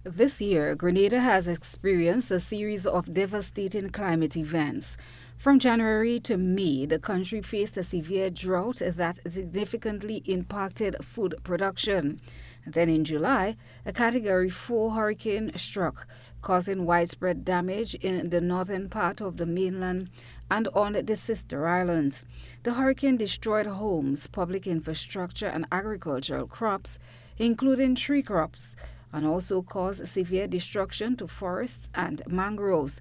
This year, Grenada has experienced a series of devastating climate events. From January to May, the country faced a severe drought that significantly impacted food production. Then in July, a Category 4 hurricane struck, causing widespread damage in the northern part of the mainland and on the sister islands. The hurricane destroyed homes, public infrastructure, and agricultural crops, including tree crops, and also caused severe destruction to forests and mangroves.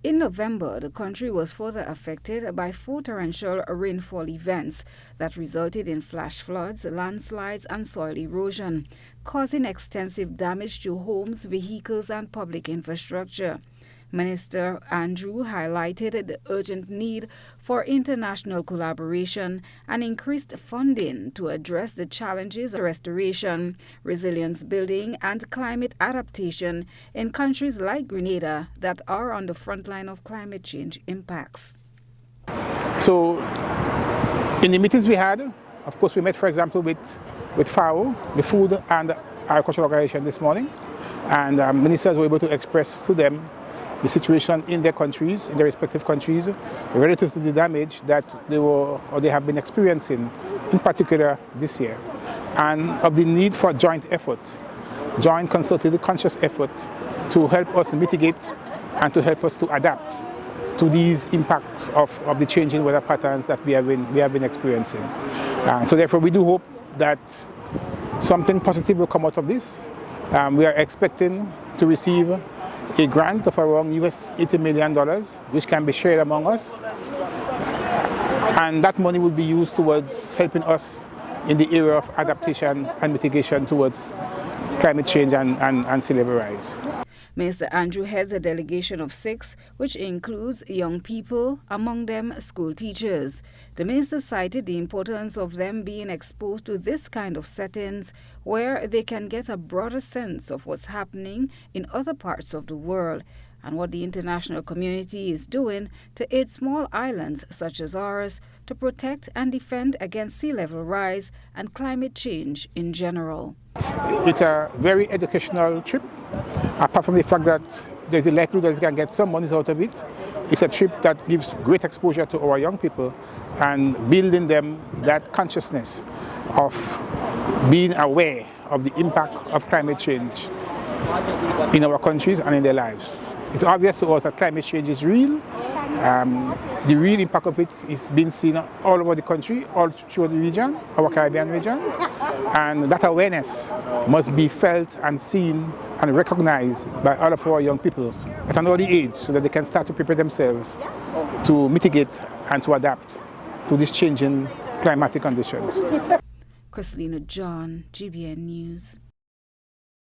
In November, the country was further affected by 4 torrential rainfall events that resulted in flash floods, landslides, and soil erosion, causing extensive damage to homes, vehicles, and public infrastructure. Minister Andrews highlighted the urgent need for international collaboration and increased funding to address the challenges of restoration, resilience building, and climate adaptation in countries like Grenada that are on the front line of climate change impacts. So, in the meetings we had, of course, we met, for example, with FAO, the Food and Agricultural Organization this morning, and ministers were able to express to them the situation in their countries, in their respective countries, relative to the damage that they have been experiencing, in particular this year, and of the need for joint effort, joint concerted conscious effort to help us mitigate and to help us to adapt to these impacts of the changing weather patterns that we have been experiencing. So therefore we do hope that something positive will come out of this. We are expecting to receive a grant of around $80 million, which can be shared among us. And that money will be used towards helping us in the area of adaptation and mitigation towards climate change and sea level rise. Mr. Andrews heads a delegation of 6, which includes young people, among them school teachers. The minister cited the importance of them being exposed to this kind of settings where they can get a broader sense of what's happening in other parts of the world and what the international community is doing to aid small islands such as ours to protect and defend against sea level rise and climate change in general. It's a very educational trip. Apart from the fact that there's a likelihood that we can get some money out of it, it's a trip that gives great exposure to our young people and building them that consciousness of being aware of the impact of climate change in our countries and in their lives. It's obvious to us that climate change is real. The real impact of it is being seen all over the country, all through the region, our Caribbean region. And that awareness must be felt and seen and recognized by all of our young people at an early age so that they can start to prepare themselves to mitigate and to adapt to these changing climatic conditions. Christina John, GBN News.